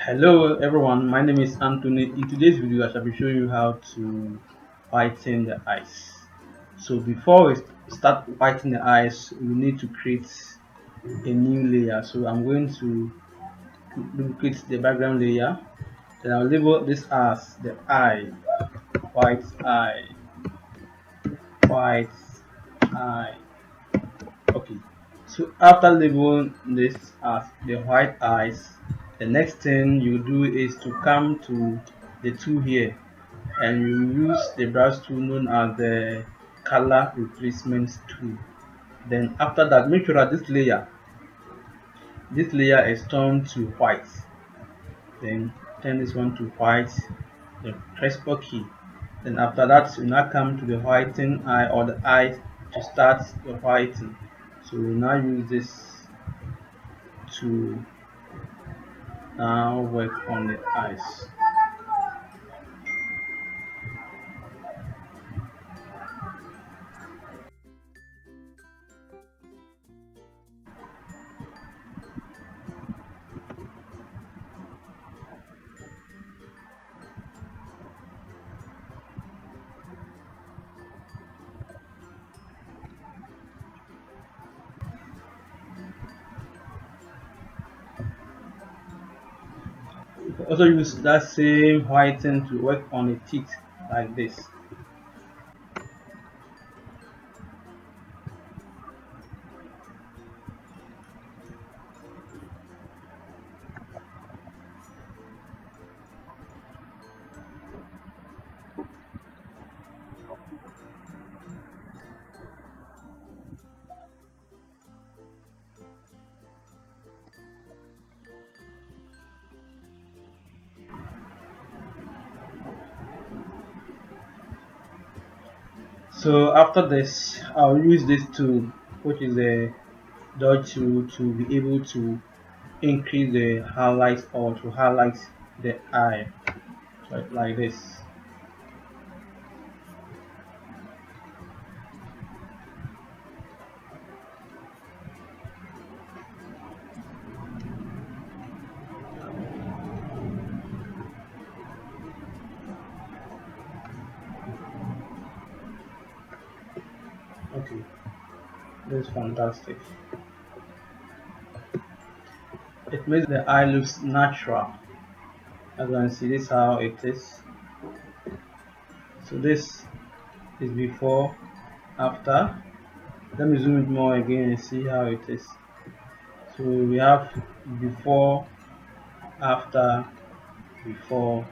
Hello everyone, my name is Anthony. In today's video, I shall be showing you how to whiten the eyes. So before we start whitening the eyes, we need to create a new layer. So I'm going to duplicate the background layer. Then I'll label this as the eye, white eye, white eye. Okay. So after labeling this as the white eyes, the next thing you do is to come to the tool here and you use the brush tool known as the color replacement tool. Then after that, make sure that this layer is turned to white. Then turn this one to white, then press OK. Then after that, you now come to the whiten eye or the eye to start the whitening. So we now use this to now work on the eyes. You can also use that same whiten to work on the teeth like this. So after this, I'll use this tool, which is a dot tool, to be able to increase the highlights or to highlight the eye, like this. Okay, this is fantastic. It makes the eye looks natural. As you can see, this is how it is. So this is before, after. Let me zoom it more again and see how it is. So we have before, after, before,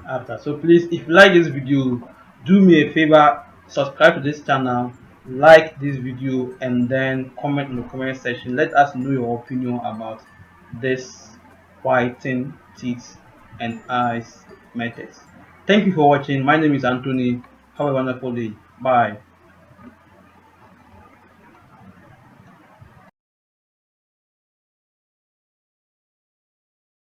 after. So please, if you like this video, do me a favor, subscribe to this channel, like this video, and then comment in the comment section. Let us know your opinion about this whitening teeth and eyes methods. Thank you for watching. My name is Anthony. Have a wonderful day. Bye.